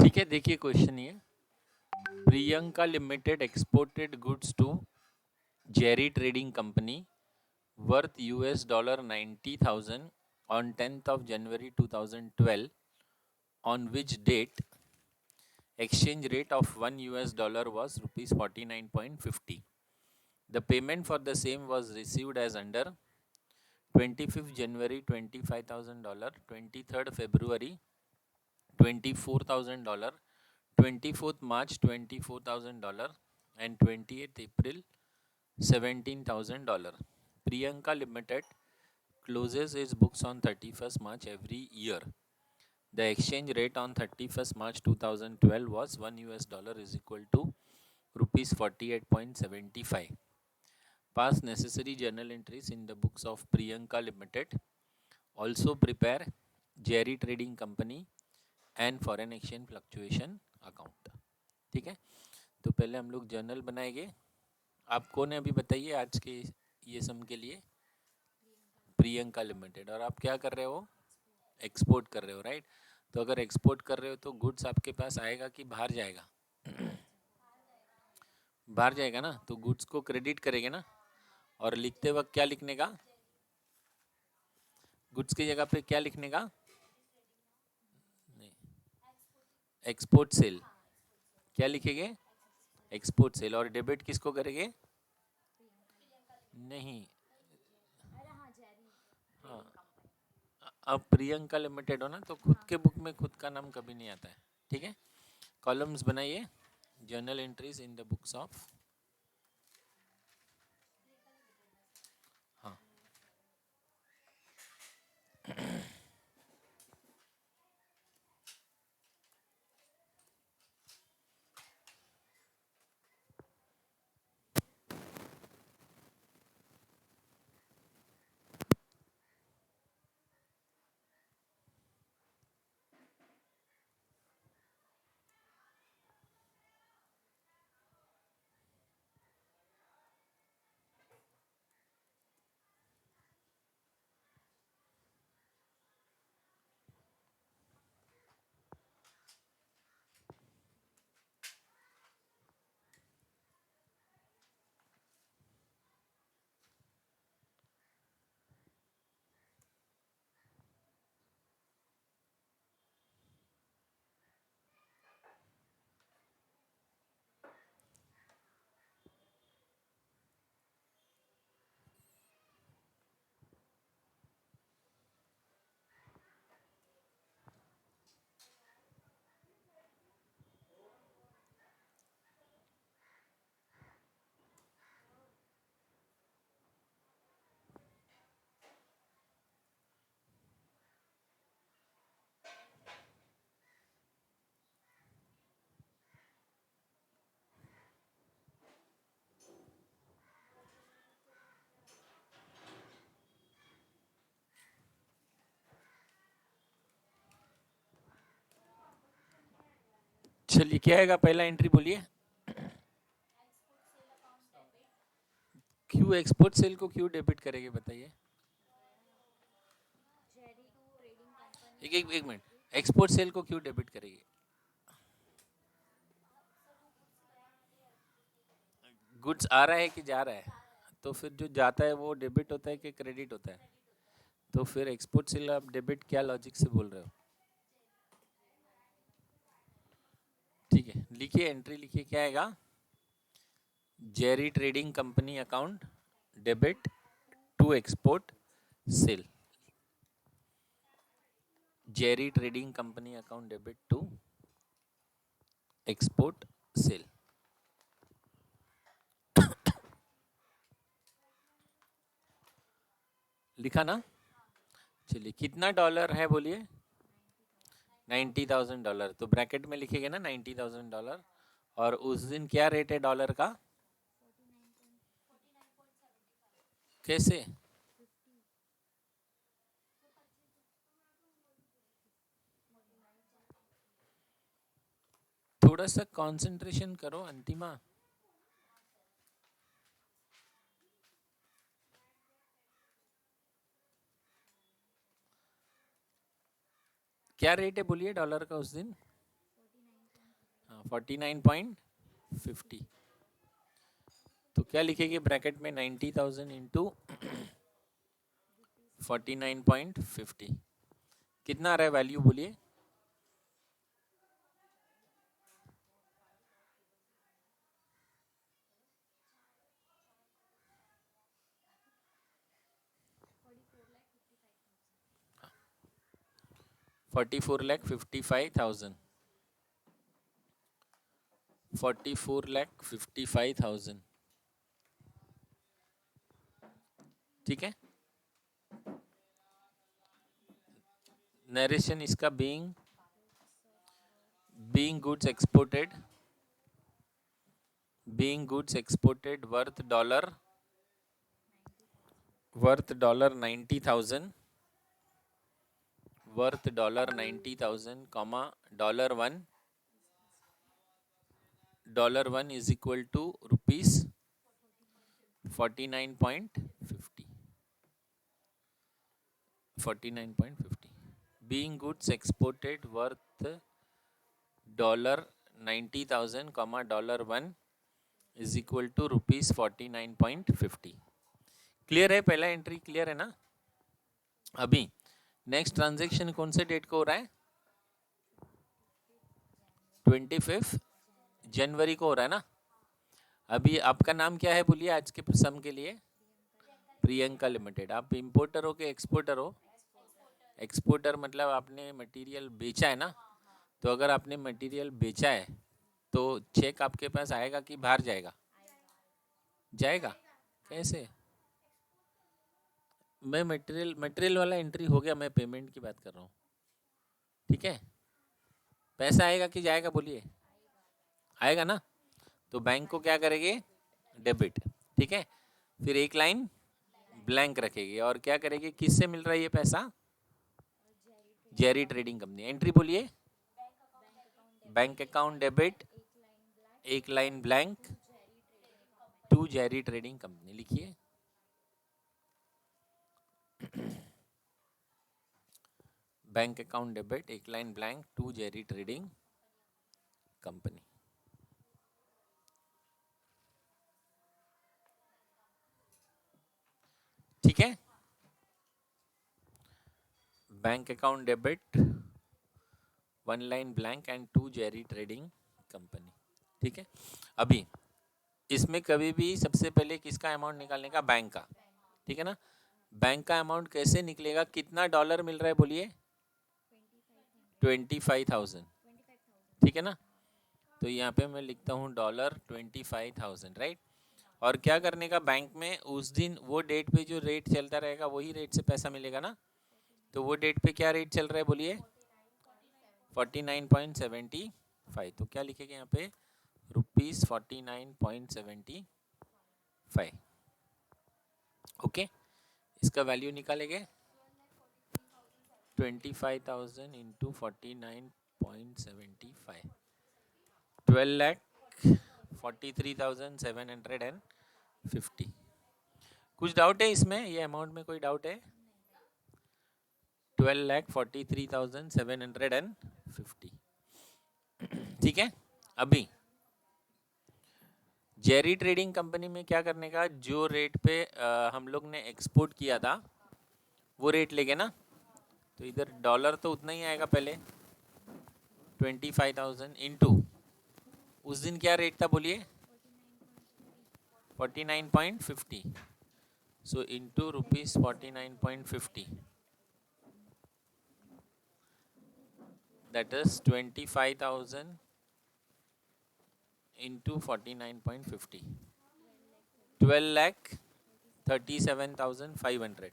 ठीक है, देखिए क्वेश्चन ये, Priyanka limited exported goods to Jerry trading company worth $90,000 on 10th of January 2012, on which date exchange rate of $1 was rupees 49.50. The payment for the same was received as under 25th January $25,000, 23rd February $24,000, 24th March $24,000, and 28th April $17,000. Priyanka Limited closes its books on 31st March every year. The exchange rate on 31st March 2012 was $1 is equal to rupees 48.75. Pass necessary journal entries in the books of Priyanka Limited. Also prepare Jerry Trading Company and foreign exchange fluctuation account. ठीक है, तो पहले हम लोग journal बनाएंगे. आपको ने अभी बताइए आज के ये सम के लिए प्रियंका लिमिटेड, और आप क्या कर रहे हो, एक्सपोर्ट कर रहे हो, राइट. तो अगर एक्सपोर्ट कर रहे हो तो गुड्स आपके पास आएगा कि बाहर जाएगा? बाहर जाएगा ना, तो गुड्स को क्रेडिट करेंगे ना. और लिखते वक्त क्या लिखने का, गुड्स की जगह पे क्या लिखने का? नहीं, एक्सपोर्ट सेल. क्या लिखेंगे? Export cell. और डेबिट किसको करेंगे? नहीं, हाँ, अब प्रियंका लिमिटेड हो ना, तो खुद के बुक में खुद का नाम कभी नहीं आता है. ठीक है, कॉलम्स बनाइए, journal entries in the books of. हाँ, चलिए क्या आएगा पहला एंट्री बोलिए. क्यों एक्सपोर्ट सेल को क्यों डेबिट करेंगे बताइए? एक मिनट, एक्सपोर्ट सेल को क्यों डेबिट करेंगे? गुड्स आ रहा है कि जा रहा है? तो फिर जो जाता है वो डेबिट होता है कि क्रेडिट होता है? तो फिर एक्सपोर्ट सेल आप डेबिट क्या लॉजिक से बोल रहे हो? ठीक है, लिखिए, एंट्री लिखिए, क्या आएगा? Jerry trading company account debit to export sale. Jerry trading company account debit to export sale. लिखा ना? चलिए, कितना डॉलर है बोलिए? $90,000. तो ब्रैकेट में लिखेंगे ना $90,000. और उस दिन क्या रेट है डॉलर का? कैसे? थोड़ा सा कंसंट्रेशन करो अंतिमा. क्या रेट है बोलिए डॉलर का उस दिन? 49.50। तो क्या लिखेंगे ब्रैकेट में 90,000 इंटू 49.50, कितना आ रहा है वैल्यू बोलिए? $44,55,000, 44,55,000। ठीक है, नरेशन इसका being goods exported worth $90,000, comma $1 is equal to rupees 49.50. Being goods exported worth $90,000, comma $1 is equal to rupees 49.50। Clear है? पहला एंट्री क्लियर है ना? अभी नेक्स्ट ट्रांजेक्शन कौन से डेट को हो रहा है? 25 जनवरी को हो रहा है ना? अभी आपका नाम क्या है बोलिए आज के सम के लिए? प्रियंका लिमिटेड। आप इंपोर्टर हो कि एक्सपोर्टर हो? एक्सपोर्टर मतलब आपने मटेरियल बेचा है ना? तो अगर आपने मटेरियल बेचा है तो चेक आपके पास आएगा कि बाहर जाएगा? जाएगा। कैसे? मैं मटेरियल वाला एंट्री हो गया, मैं पेमेंट की बात कर रहा हूँ। ठीक है, पैसा आएगा कि जाएगा बोलिए? आएगा ना? तो बैंक को क्या करेंगे? डेबिट। ठीक है, फिर एक लाइन ब्लैंक रखेगी और क्या करेगी? किससे मिल रहा है ये पैसा? Jerry trading company. एंट्री बोलिए? बैंक अकाउंट डेबिट, एक line blank, to Jerry trading company. लिखिए बैंक अकाउंट डेबिट, एक line blank, to Jerry trading company. ठीक है, bank account debit, one line blank and to Jerry trading company. ठीक है, अभी इसमें कभी भी सबसे पहले किसका अमाउंट निकालने का? बैंक का। ठीक है ना? बैंक का अमाउंट कैसे निकलेगा? कितना डॉलर मिल रहा है बोलिए? 25,000। ठीक है ना? तो यहाँ पे मैं लिखता हूँ $25,000, राइट? और क्या करने का बैंक में? उस दिन वो डेट पे जो रेट चलता रहेगा वही रेट से पैसा मिलेगा ना? तो वो डेट पे क्या रेट चल रहा है बोलिए? 49.75। तो क्या लिखेंगे यहाँ पे? रुपीज 49.75। ओके, इसका वैल्यू निकालेंगे 25,000 इंटू 49.75, 12,43,750। कुछ डाउट है इसमें? ये अमाउंट में कोई डाउट है? 12,43,750। ठीक है, अभी जेरी ट्रेडिंग कंपनी में क्या करने का? जो रेट पे हम लोग ने एक्सपोर्ट किया था वो रेट लेंगे ना? तो इधर डॉलर तो उतना ही आएगा पहले, 25,000 इंटू उस दिन क्या रेट था बोलिए? 49.50। So into rupees 49.50, that is 25,000 into 49.50, 12,37,500।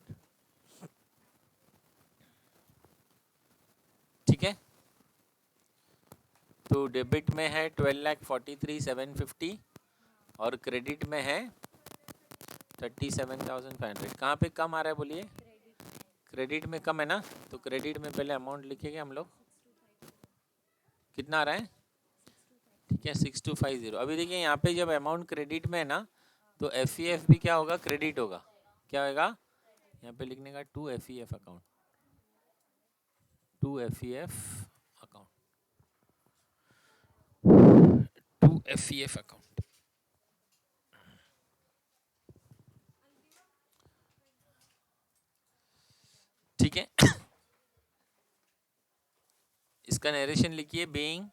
ठीक है, तो डेबिट में है 12,43,750 और क्रेडिट में है 37,500। कहाँ पे कम आ रहा है बोलिए? क्रेडिट में कम है ना? तो क्रेडिट में पहले अमाउंट लिखेंगे हम लोग। कितना आ रहा है? ठीक है, 6250। अभी देखिए यहाँ पे जब अमाउंट क्रेडिट में है ना तो FEF भी क्या होगा? क्रेडिट होगा। क्या होगा? यहाँ पे लिखने का to FEF account, to FEF account. FEF account. ठीक है, इसका नरेशन लिखिए। Being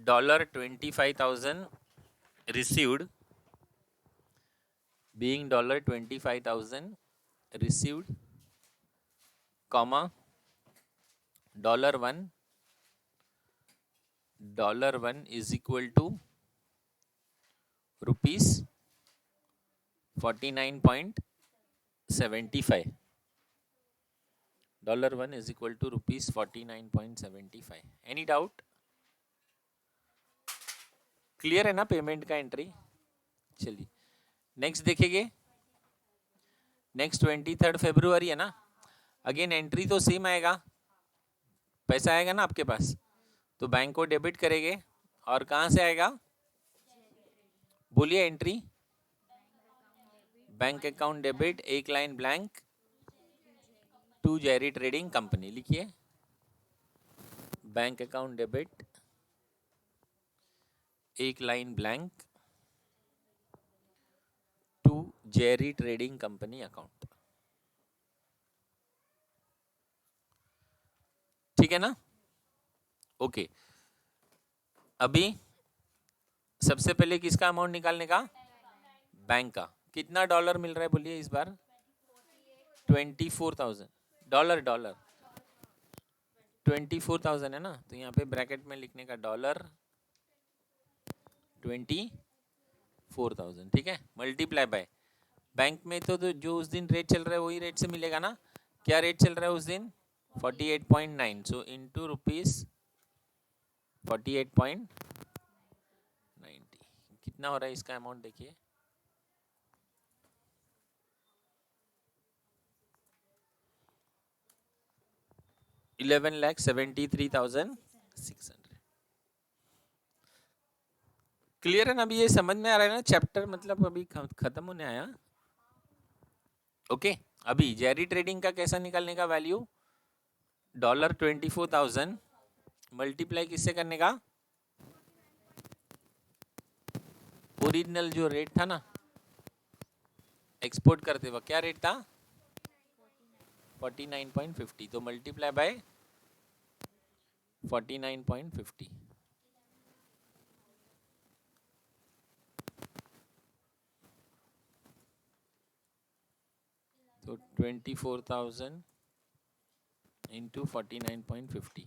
$25,000 received, being $25,000 received, comma $1 is equal to rupees 49.75. $1 is equal to rupees 49.75. Any doubt? Clear है ना पेमेंट का एंट्री? चलिए नेक्स्ट देखेंगे। नेक्स्ट 23 फरवरी है ना। अगेन एंट्री तो सेम आएगा, पैसा आएगा ना आपके पास, तो बैंक को डेबिट करेंगे। और कहाँ से आएगा? बोलिए एंट्री। बैंक अकाउंट डेबिट, एक line blank, to Jerry trading company. लिखिए बैंक अकाउंट डेबिट, एक line blank, to Jerry trading company account. ठीक है ना? ओके अभी सबसे पहले किसका अमाउंट निकालने का? बैंक का। कितना डॉलर मिल रहा है बोलिए इस बार? 24,000 डॉलर। 24,000 है ना, तो यहाँ पे ब्रैकेट में लिखने का $24,000। ठीक है, मल्टीप्लाई बाय बैंक में तो जो उस दिन रेट चल रहा है वही रेट से मिलेगा ना। क्या रेट चल रहा है उस दिन? 48.9। So into rupees 48.90। कितना हो रहा है इसका अमाउंट देखिए, 11,73,600। क्लियर है ना? अभी ये समझ में आ रहा है ना चैप्टर, मतलब अभी खत्म होने आया। ओके अभी जेरी ट्रेडिंग का कैसा निकालने का वैल्यू? $24,000 मल्टीप्लाई किससे करने का? ओरिजिनल जो रेट था ना एक्सपोर्ट करते वक्त, क्या रेट था? 49.50। तो मल्टीप्लाई बाय 49.50। तो 24,000 इंटू 49.50,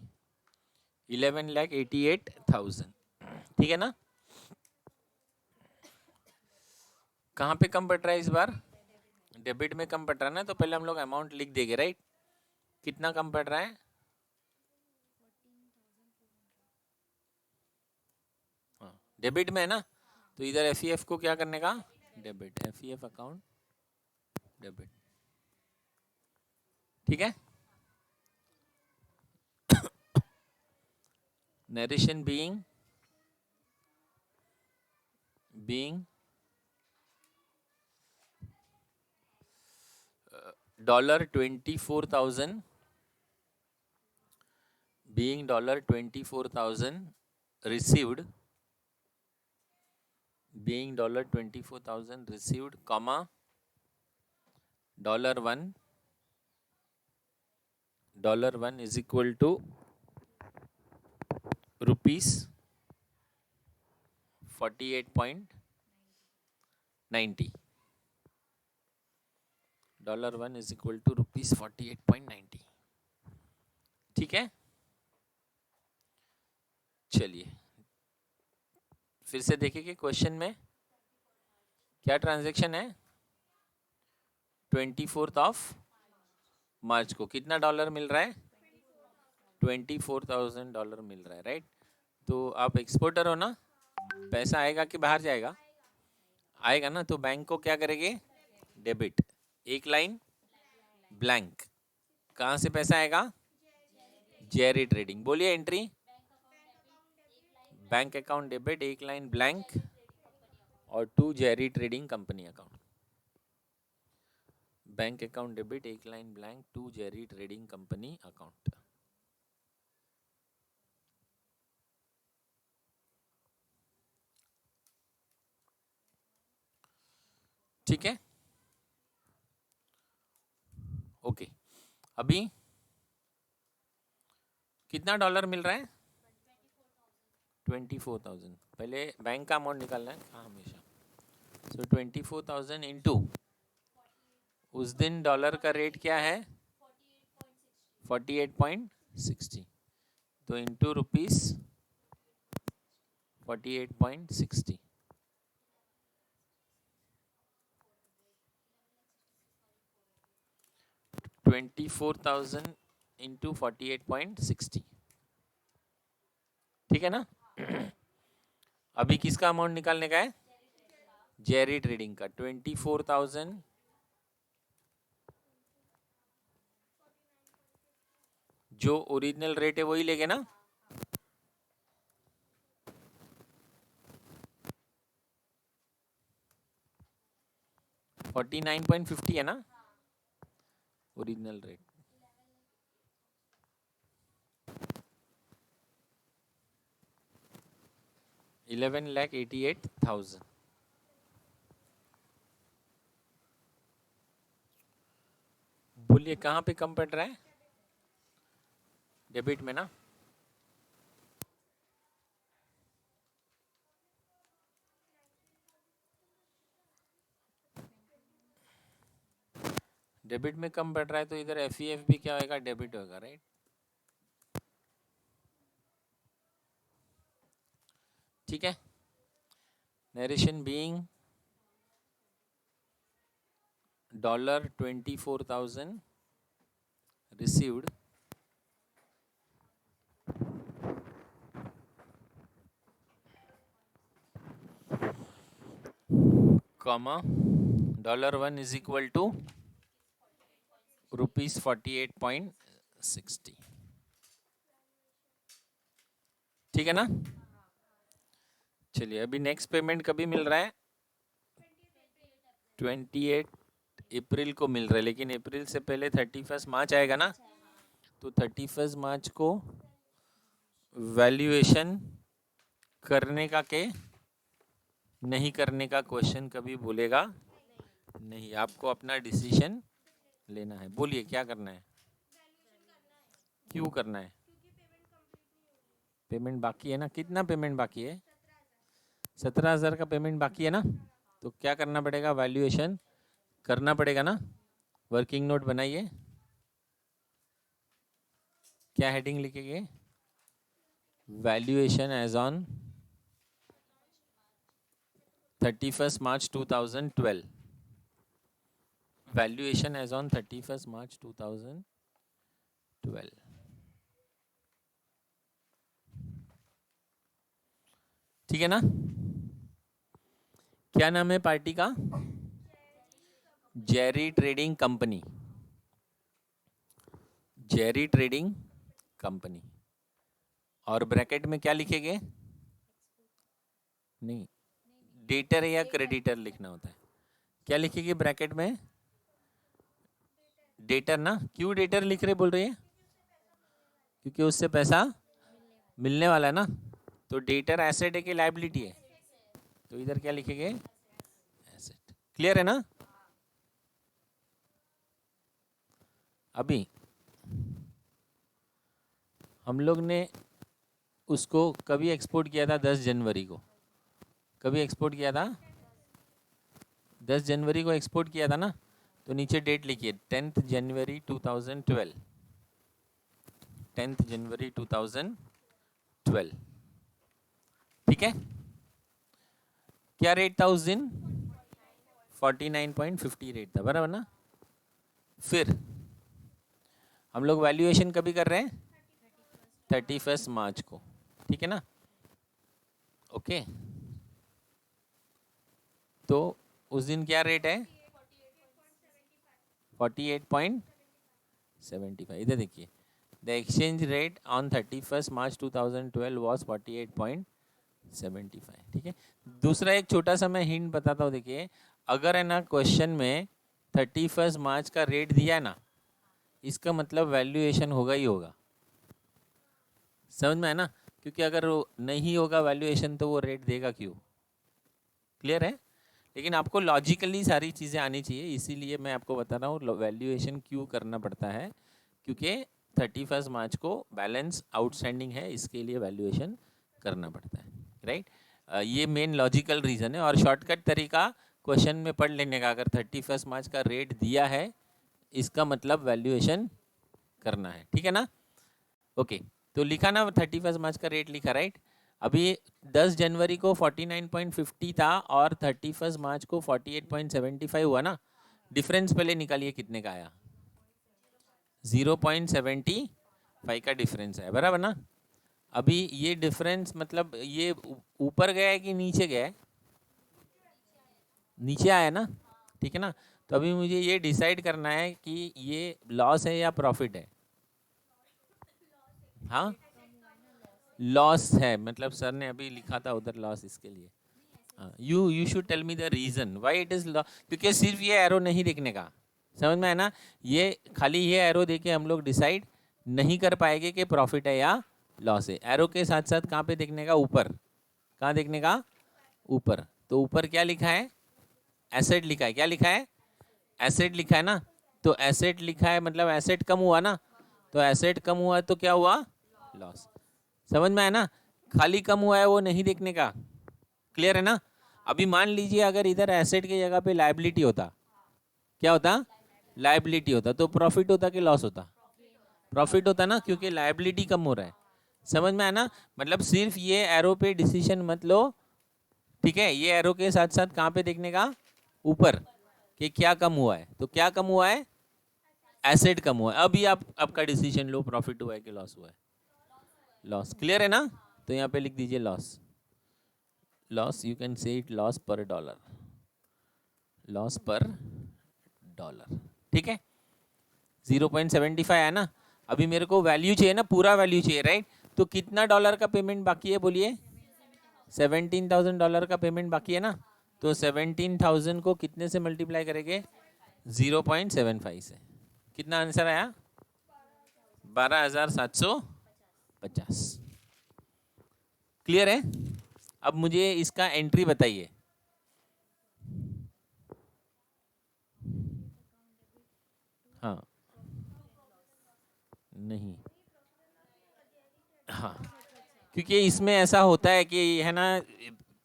11,88,000। ठीक है ना? कहाँ पे कम पड़ रहा है इस बार? डेबिट में कम पड़ रहा है ना, तो पहले हम लोग अमाउंट लिख देंगे, राइट? कितना कम पड़ रहा है? हाँ डेबिट में है ना, तो इधर एफईएफ को क्या करने का? Debit, FEF account debit. ठीक है, narration being $24,000, being $24,000 received, being $24,000 received, comma $1 is equal to rupees 48.90। $1 is equal to rupees 48.90। ठीक है, चलिए फिर से देखेंगे क्वेश्चन में क्या ट्रांजैक्शन है। 24 मार्च को कितना डॉलर मिल रहा है? $24,000 मिल रहा है, राइट? तो आप एक्सपोर्टर हो ना, पैसा आएगा कि बाहर जाएगा? आएगा ना, तो बैंक को क्या करेंगे? डेबिट, एक लाइन ब्लैंक। कहाँ से पैसा आएगा? Jerry trading. बोलिए एंट्री। बैंक अकाउंट डेबिट, एक लाइन ब्लैंक, और to Jerry trading company account. Bank account debit, एक line blank, to Jerry trading company account. ठीक है, ओके। अभी कितना डॉलर मिल रहा है? 24,000। पहले बैंक का अमाउंट निकालना है हाँ हमेशा। सो 24,000 इंटू उस दिन डॉलर का रेट क्या है? 48.60। तो इंटू रुपीस 48.60। 24,000 इंटू 48.60, ठीक है ना? अभी किसका अमाउंट निकालने का है? जेरी ट्रेडिंग का। 24,000 जो ओरिजिनल रेट है वही लेंगे ना? $49.50 है ना ओरिजिनल रेट। $11,88,000। बोलिए कहाँ पे कम पड़ रहा है? डेबिट में ना? डेबिट में कम पड़ रहा है तो इधर एफईएफ भी क्या होगा? डेबिट होगा, राइट? ठीक है। Narration being $24,000 received comma $1 is equal to rupees 48.60। ठीक है ना? चलिए अभी नेक्स्ट पेमेंट कभी मिल रहा है? 28 अप्रैल को मिल रहा है, लेकिन अप्रैल से पहले 31 मार्च आएगा ना? तो 31 मार्च को वैल्यूएशन करने का के नहीं करने का क्वेश्चन कभी बोलेगा नहीं। आपको अपना डिसीजन लेना है। बोलिए क्या करना है? क्यों करना है? पेमेंट बाकी है ना? कितना पेमेंट बाकी है? 17,000 का पेमेंट बाकी है ना? तो क्या करना पड़ेगा? वैल्यूएशन करना पड़ेगा ना? वर्किंग नोट बनाइए। क्या हेडिंग लिखेंगे? Valuation as on 31 March 2012। Valuation as on 31 March 2012। ठीक है ना? क्या नाम है पार्टी का? Jerry trading company. Jerry trading company. और ब्रैकेट में क्या लिखेंगे? नहीं, डेटर या क्रेडिटर लिखना होता है। क्या लिखेंगे ब्रैकेट में? डेटर ना? क्यों डेटर लिख रहे बोल रही है? क्योंकि उससे पैसा मिलने वाला है ना। तो डेटर एसेट है कि लायबिलिटी है? तो इधर क्या लिखेंगे? एसेट। क्लियर है ना? अभी हम लोग ने उसको कभी एक्सपोर्ट किया था? 10 जनवरी को। कभी एक्सपोर्ट किया था? 10 जनवरी को एक्सपोर्ट किया था ना? तो नीचे डेट लिखिए 10th जनवरी 2012। 10th जनवरी 2012। ठीक है? क्या रेट था उस दिन? 49.50 रेट था, बराबर ना? फिर हम लोग वैल्यूएशन कभी कर रहे हैं? 31 मार्च को। ठीक है ना? ओके। तो उस दिन क्या रेट है? 48.75। इधर देखिए, the exchange rate on 31 March 2012 was 48.75। ठीक है। दूसरा एक छोटा सा मैं हिंट बताता हूँ। देखिए, अगर है ना क्वेश्चन में 31 मार्च का रेट दिया है ना, इसका मतलब वैल्यूएशन होगा ही होगा। समझ में है ना? क्योंकि अगर वो नहीं होगा वैल्यूएशन तो वो रेट देगा क्यों? क्लियर है? लेकिन आपको लॉजिकली सारी चीज़ें आनी चाहिए, इसीलिए मैं आपको बता रहा हूँ वैल्यूएशन क्यों करना पड़ता है, क्योंकि 31 मार्च को बैलेंस आउटस्टैंडिंग है, इसके लिए वैल्यूएशन करना पड़ता है, राइट। ये मेन लॉजिकल रीज़न है। और शॉर्टकट तरीका क्वेश्चन में पढ़ लेने का, अगर 31 मार्च का रेट दिया है इसका मतलब वैल्यूएशन करना है, ठीक है ना। ओके, तो लिखा ना 31 मार्च का रेट लिखा, राइट। अभी 10 जनवरी को 49.50 था और 31 मार्च को 48.75 हुआ ना। डिफरेंस पहले निकालिए कितने का आया, 0.75 का डिफरेंस है, बराबर ना। अभी ये डिफरेंस मतलब ये ऊपर गया है कि नीचे गया है, नीचे आया ना, ठीक है ना। तो अभी मुझे ये डिसाइड करना है कि ये लॉस है या प्रॉफिट है। हाँ, लॉस है, मतलब सर ने अभी लिखा था उधर लॉस, इसके लिए you should tell me the reason why it is loss, क्योंकि सिर्फ ये एरो नहीं देखने का, समझ में है ना। ये खाली ये एरो देके हम लोग डिसाइड नहीं कर पाएंगे कि प्रॉफिट है या लॉस है। एरो के साथ साथ कहाँ पे देखने का, ऊपर। कहाँ देखने का, ऊपर। तो ऊपर क्या लिखा है, एसेट लिखा है। क्या लिखा है, एसेट लिखा है ना। तो एसेट लिखा है मतलब एसेट कम हुआ ना, तो एसेट कम हुआ तो क्या हुआ, लॉस। समझ में आया ना, खाली कम हुआ है वो नहीं देखने का, क्लियर है ना। अभी मान लीजिए अगर इधर एसेट की जगह पे लायबिलिटी होता, क्या होता, लायबिलिटी होता, तो प्रॉफिट होता कि लॉस होता, प्रॉफिट होता ना, क्योंकि लायबिलिटी कम हो रहा है। समझ में आया ना, मतलब सिर्फ ये एरो पे डिसीजन मत लो, ठीक है। ये एरो के साथ साथ कहाँ पे देखने का, ऊपर, कि क्या कम हुआ है। तो क्या कम हुआ है, एसेट कम हुआ है। अभी आप आपका डिसीजन लो, प्रॉफिट हुआ है कि लॉस हुआ है, लॉस, क्लियर है ना। तो यहाँ पे लिख दीजिए loss, loss you can say it loss पर डॉलर, लॉस पर डॉलर, ठीक है। 0.75 है ना। अभी मेरे को वैल्यू चाहिए ना, पूरा वैल्यू चाहिए, राइट। तो कितना डॉलर का पेमेंट बाकी है बोलिए, $17,000 का पेमेंट बाकी है ना। तो 17,000 को कितने से मल्टीप्लाई करेंगे, 0.75 से। कितना आंसर आया, 12,750। क्लियर है। अब मुझे इसका एंट्री बताइए। हाँ, नहीं, हाँ, क्योंकि इसमें ऐसा होता है कि है ना,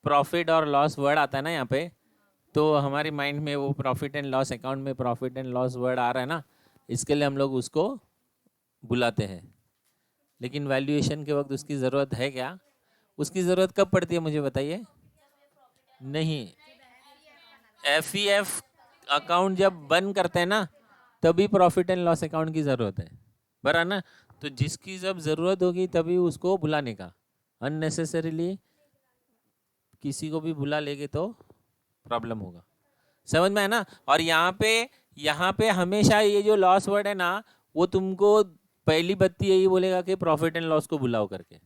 प्रॉफिट और लॉस वर्ड आता है ना यहाँ पे, तो हमारी माइंड में वो प्रॉफिट एंड लॉस अकाउंट में प्रॉफिट एंड लॉस वर्ड आ रहा है ना, इसके लिए हम लोग उसको बुलाते हैं। लेकिन वैल्यूएशन के वक्त उसकी ज़रूरत है क्या, उसकी ज़रूरत कब पड़ती है मुझे बताइए। नहीं, एफ अकाउंट जब बंद करते हैं ना, तभी प्रॉफिट एंड लॉस अकाउंट की ज़रूरत है, बराबर ना। तो जिसकी जब ज़रूरत होगी तभी उसको बुलाने का, अननेसेसरीली किसी को भी बुला लेंगे तो प्रॉब्लम होगा। समझ में है ना। और यहाँ पे हमेशा ये जो लॉस वर्ड है ना, वो तुमको पहली बत्ती यही बोलेगा कि प्रॉफिट एंड लॉस को बुलाओ करके,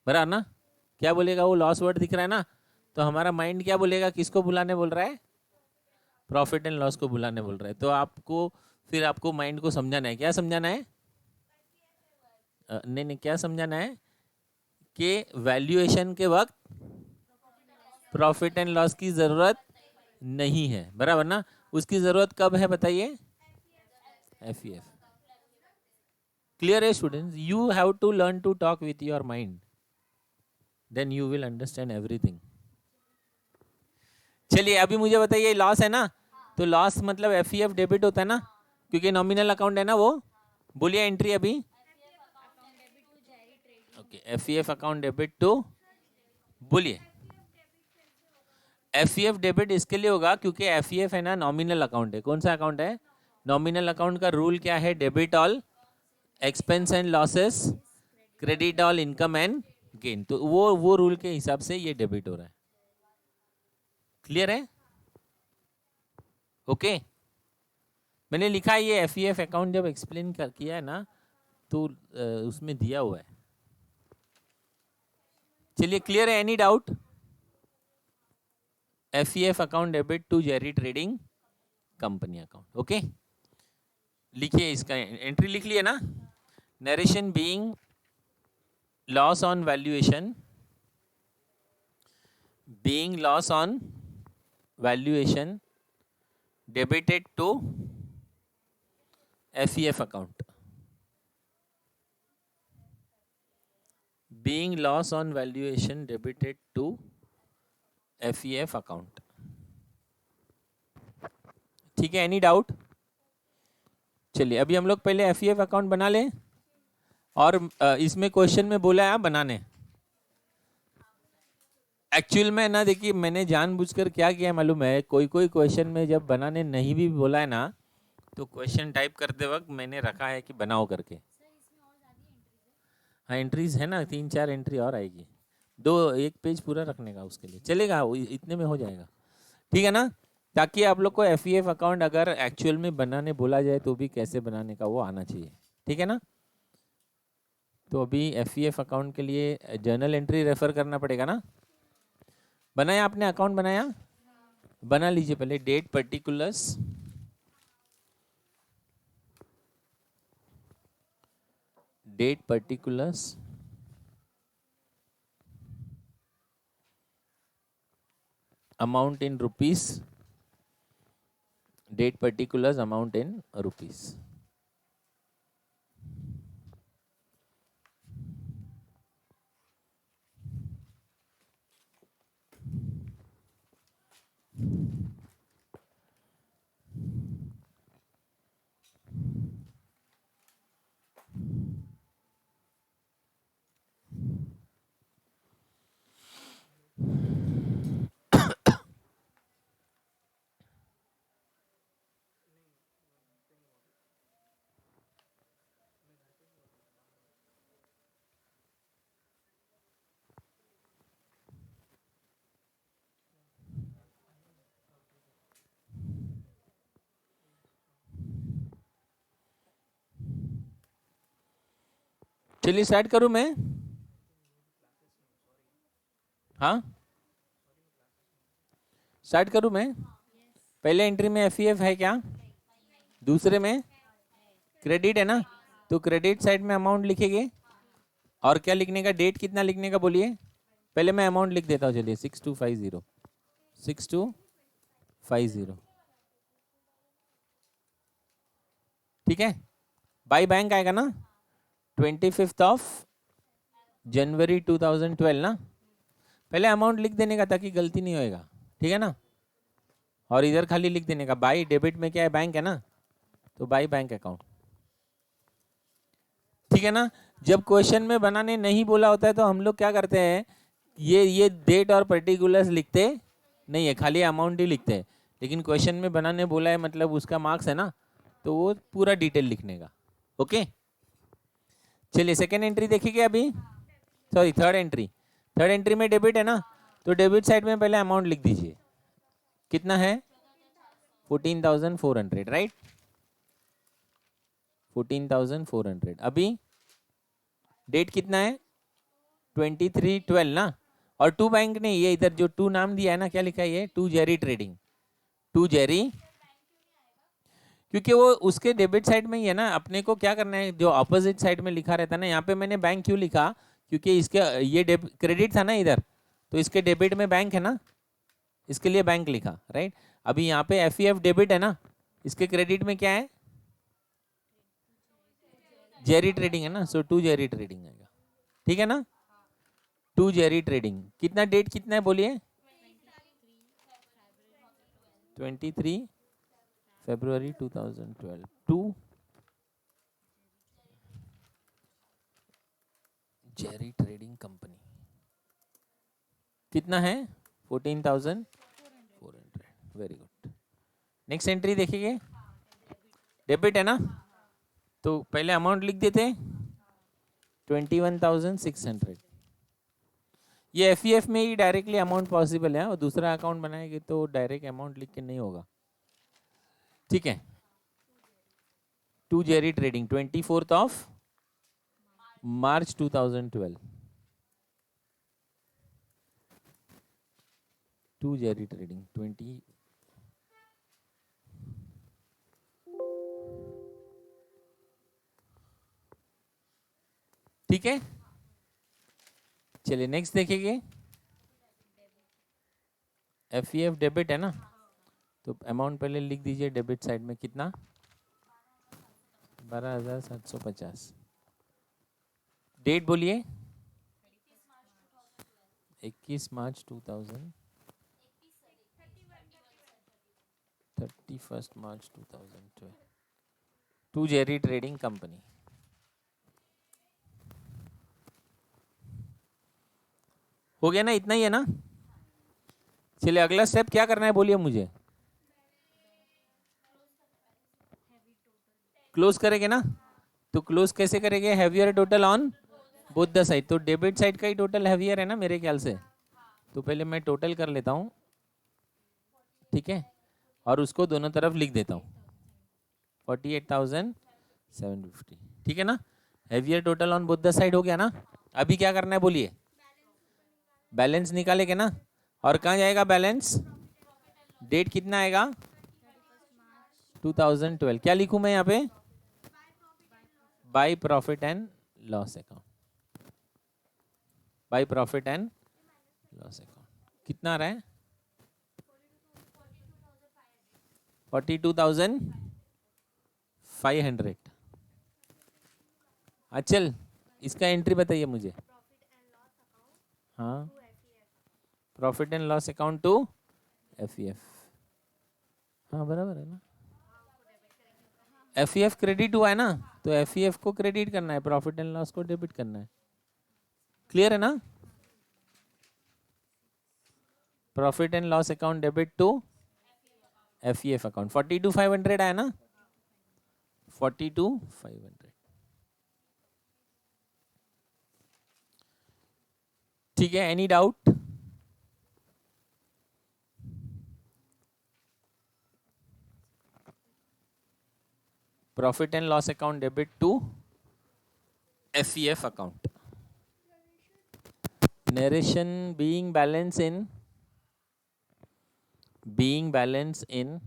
बराबर ना। क्या बोलेगा, वो लॉस वर्ड दिख रहा है ना, तो हमारा माइंड क्या बोलेगा, किसको बुलाने बोल रहा है, प्रॉफिट एंड लॉस को बुलाने बोल रहा है। तो आपको फिर आपको माइंड को समझाना है, क्या समझाना है, नहीं, क्या समझाना है, कि वैल्यूएशन के वक्त प्रॉफिट एंड लॉस की ज़रूरत नहीं है, बराबर ना। उसकी ज़रूरत कब है बताइए, एफईएफ। क्लियर है students, you have to learn to talk with your mind, then you will understand everything. चलिए अभी मुझे बताइए, लॉस है ना, तो लॉस मतलब एफईएफ डेबिट होता है ना, क्योंकि नॉमिनल अकाउंट है ना वो। बोलिए एंट्री अभी। ओके, एफईएफ अकाउंट डेबिट टू, बोलिए। एफईएफ डेबिट इसके लिए होगा क्योंकि एफईएफ है ना, नॉमिनल अकाउंट है। कौन सा अकाउंट है, नॉमिनल अकाउंट का रूल क्या है, debit all expense and losses, credit all income and gain. तो वो रूल के हिसाब से ये डेबिट हो रहा है। क्लियर है, ओके। मैंने लिखा है ये एफईएफ अकाउंट जब एक्सप्लेन किया है ना, तो उसमें दिया हुआ है। चलिए क्लियर है, any doubt. FEF account debit to Jerry trading company account, okay. लिखिए इसका एंट्री लिख लिए ना, narration being loss on valuation, being loss on valuation debited to FEF account. Being loss on valuation debited to FEF account. ठीक है, any doubt? चलिए अभी हम लोग पहले FEF अकाउंट बना लें, और इसमें क्वेश्चन में बोला है बनाने। एक्चुअल में ना देखिए, मैंने जानबूझकर क्या किया मालूम है, कोई कोई क्वेश्चन में जब बनाने नहीं भी बोला है ना, तो क्वेश्चन टाइप करते वक्त मैंने रखा है कि बनाओ करके। हाँ एंट्रीज है ना, 3-4 एंट्री और आएगी, एक पेज पूरा रखने का उसके लिए चलेगा, इतने में हो जाएगा, ठीक है ना। ताकि आप लोग को FEF अकाउंट अगर एक्चुअल में बनाने बोला जाए तो भी कैसे बनाने का वो आना चाहिए, ठीक है ना। तो अभी FEF अकाउंट के लिए जर्नल एंट्री रेफर करना पड़ेगा ना। बनाया आपने अकाउंट बनाया? बना लीजिए पहले, date particulars, amount in rupees, date particulars, amount in rupees. चलिए स्टार्ट करूं मैं? हाँ स्टार्ट करूं मैं? पहले एंट्री में FEF है क्या? दूसरे में क्रेडिट है ना, तो क्रेडिट साइड में अमाउंट लिखेंगे, और क्या लिखने का, डेट कितना लिखने का बोलिए? पहले मैं अमाउंट लिख देता हूँ, चलिए 6250, ठीक है। बाय बैंक आएगा ना 25 जनवरी 2012 ना, पहले अमाउंट लिख देने का ताकि गलती नहीं होएगा, ठीक है ना। और इधर खाली लिख देने का, बाय डेबिट में क्या है, बैंक है ना, तो बाय बैंक अकाउंट, ठीक है ना। जब क्वेश्चन में बनाने नहीं बोला होता है तो हम लोग क्या करते हैं, ये डेट और पर्टिकुलर्स लिखते नहीं है, खाली अमाउंट ही लिखते हैं। लेकिन क्वेश्चन में बनाने बोला है मतलब उसका मार्क्स है ना, तो वो पूरा डिटेल लिखने का, ओके। चलिए सेकेंड एंट्री देखिए अभी, सॉरी थर्ड एंट्री में डेबिट है ना, तो डेबिट साइड में पहले अमाउंट लिख दीजिए, कितना है 14,400, राइट, 14,400। अभी डेट कितना है 23/12 ना, और टू बैंक नहीं, ये इधर जो टू नाम दिया है ना, क्या लिखा है ये, to Jerry trading, to Jerry, क्योंकि वो उसके डेबिट साइड में ही है ना। अपने को क्या करना है, जो अपोजिट साइड में लिखा रहता है ना, यहाँ पे मैंने बैंक क्यों लिखा, क्योंकि इसके ये क्रेडिट था ना इधर, तो इसके डेबिट में बैंक है ना, इसके लिए बैंक लिखा, राइट। अभी यहाँ पे FEF डेबिट है ना, इसके क्रेडिट में क्या है, जेरी ट्रेडिंग है ना, सो टू जेरी ट्रेडिंग आएगा, ठीक है ना। टू जेरी ट्रेडिंग, कितना डेट कितना है बोलिए, 23 फरवरी 2012 टू जेरी ट्रेडिंग कंपनी, कितना है 14,400, वेरी गुड। नेक्स्ट एंट्री देखिए, डेबिट है ना, तो पहले अमाउंट लिख देते 21,600, ये FEF में ही डायरेक्टली अमाउंट पॉसिबल है, और दूसरा अकाउंट बनाएंगे तो डायरेक्ट अमाउंट लिख के नहीं होगा, ठीक है। To Jerry trading 24 March 2012, to Jerry trading 20, ठीक है। चलिए नेक्स्ट देखेंगे, FEF डेबिट है ना, तो अमाउंट पहले लिख दीजिए डेबिट साइड में कितना, 12,750। डेट बोलिए, 21 मार्च 2000, 31 March 2012 to Jerry trading company. हो गया ना, इतना ही है ना। चलिए अगला स्टेप क्या करना है बोलिए मुझे। क्लोज करेंगे ना, तो क्लोज कैसे करेंगे, heavier total on both the side, तो डेबिट साइड का ही टोटल हैवियर है ना मेरे ख्याल से। तो पहले मैं टोटल कर लेता हूँ, ठीक है, और उसको दोनों तरफ लिख देता हूँ, 48,750, ठीक है ना। Heavier total on both the side हो गया ना। अभी क्या करना है बोलिए, बैलेंस निकालेंगे ना, और कहाँ जाएगा बैलेंस, डेट कितना आएगा 2012, क्या लिखूं मैं यहाँ पे, by profit and loss account, by profit and loss account कितना आ रहा है, 42,500। अचल इसका एंट्री बताइए मुझे। हाँ, profit and loss account to FEF, हाँ बराबर है ना। FEF क्रेडिट हुआ है ना, तो FEF को क्रेडिट करना है, प्रॉफिट एंड लॉस को डेबिट करना है। क्लियर है ना। Profit and loss account debit to FEF account, 42,500 आया ना, 42,500, ठीक है। Any doubt, profit and loss account debit to FEF account, narration being balance in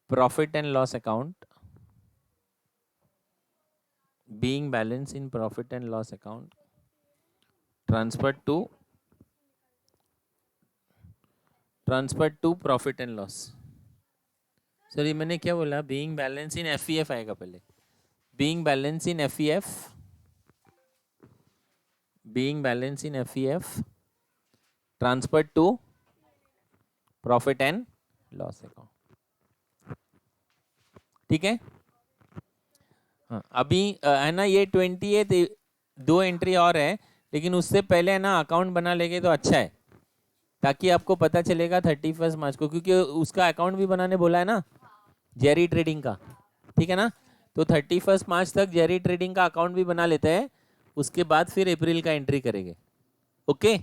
profit and loss account, being balance in profit and loss account transferred to profit and loss। Sorry मैंने क्या बोला, being balance in FEF आएगा पहले, being balance in FEF, being balance in FEF transferred to profit and loss account, ठीक है। हाँ अभी है ना, ये 28 दो एंट्री और है, लेकिन उससे पहले है ना अकाउंट बना लेंगे तो अच्छा है, ताकि आपको पता चलेगा 31 मार्च को, क्योंकि उसका अकाउंट भी बनाने बोला है ना जेरी ट्रेडिंग का, ठीक है ना। तो 31 मार्च तक जेरी ट्रेडिंग का अकाउंट भी बना लेते हैं, उसके बाद फिर अप्रैल का एंट्री करेंगे, ओके।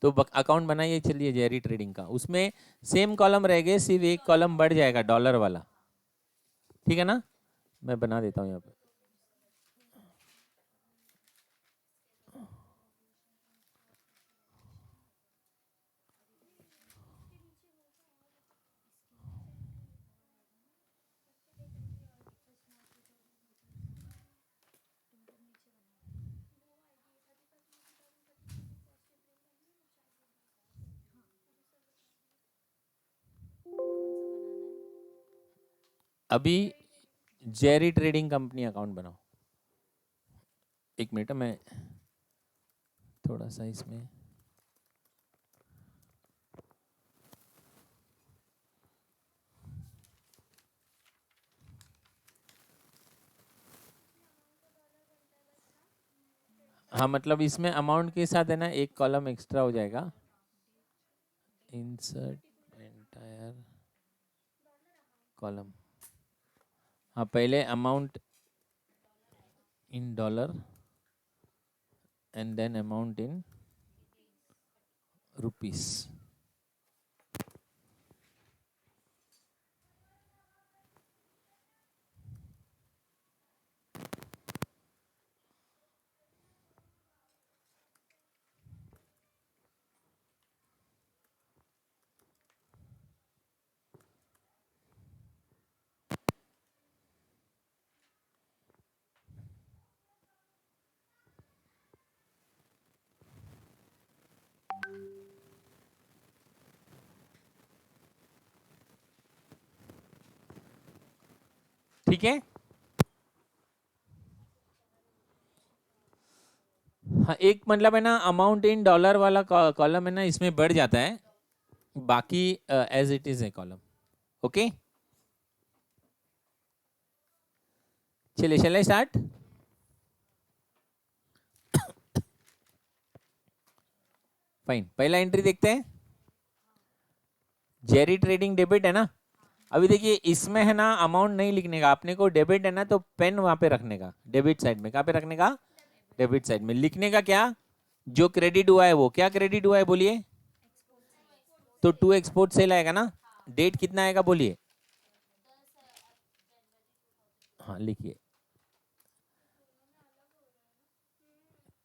तो अकाउंट बनाइए चलिए जेरी ट्रेडिंग का, उसमें सेम कॉलम रहेंगे, सिर्फ एक कॉलम बढ़ जाएगा डॉलर वाला, ठीक है ना। मैं बना देता हूँ यहाँ पे, अभी जेरी ट्रेडिंग कंपनी अकाउंट बनाओ। एक मिनट मैं थोड़ा सा इसमें, हाँ मतलब इसमें अमाउंट के साथ है ना एक कॉलम एक्स्ट्रा हो जाएगा, इंसर्ट एंटायर कॉलम। हाँ पहले amount in dollar and then amount in rupees. ठीक है। हाँ, एक मतलब है ना अमाउंट इन डॉलर वाला कॉलम है ना, इसमें बढ़ जाता है, बाकी एज इट इज है कॉलम। ओके, चलिए चलिए स्टार्ट। फाइन, पहला एंट्री देखते हैं। जेरी ट्रेडिंग डेबिट है ना। अभी देखिए इसमें है ना अमाउंट नहीं लिखने का अपने को, डेबिट है ना तो पेन वहां पे रखने का, डेबिट साइड में। कहाँ पे रखने का? डेबिट साइड में। लिखने का क्या? जो क्रेडिट हुआ है वो। क्या क्रेडिट हुआ है बोलिए? तो टू एक्सपोर्ट सेल आएगा ना। डेट कितना आएगा बोलिए? हाँ लिखिए।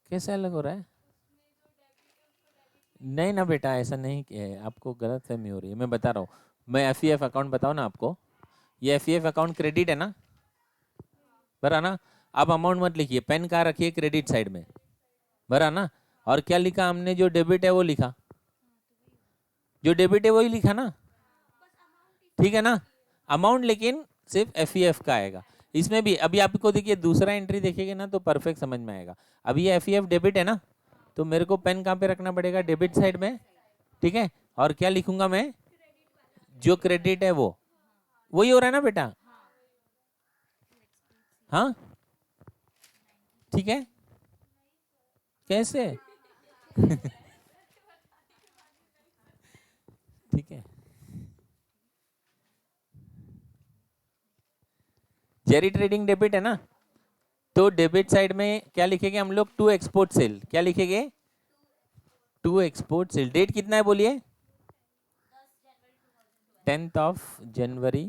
कैसे अलग हो रहा है? नहीं ना बेटा, ऐसा नहीं है, आपको गलत फहमी हो रही है। मैं बता रहा हूँ, मैं एफ अकाउंट बताओ ना आपको। ये एफ अकाउंट क्रेडिट है ना, भरा ना। आप अमाउंट मत लिखिए, पेन कहाँ रखिए? क्रेडिट साइड में, भरा ना। और क्या लिखा हमने? जो डेबिट है वो लिखा, जो डेबिट है वही लिखा ना, ठीक है ना। अमाउंट लेकिन सिर्फ एफ का आएगा इसमें भी। अभी आपको देखिए दूसरा एंट्री देखेंगे ना तो परफेक्ट समझ में आएगा। अभी ये एफ डेबिट है ना, तो मेरे को पेन कहाँ पे रखना पड़ेगा? डेबिट साइड में, ठीक है। और क्या लिखूंगा मैं? जो क्रेडिट है वो, वही हो रहा है ना बेटा? हाँ ठीक है। कैसे? ठीक है। जेरी ट्रेडिंग डेबिट है ना, तो डेबिट साइड में क्या लिखेंगे हम लोग? To export sale. क्या लिखेंगे? To export cell. डेट कितना है बोलिए? 10th of January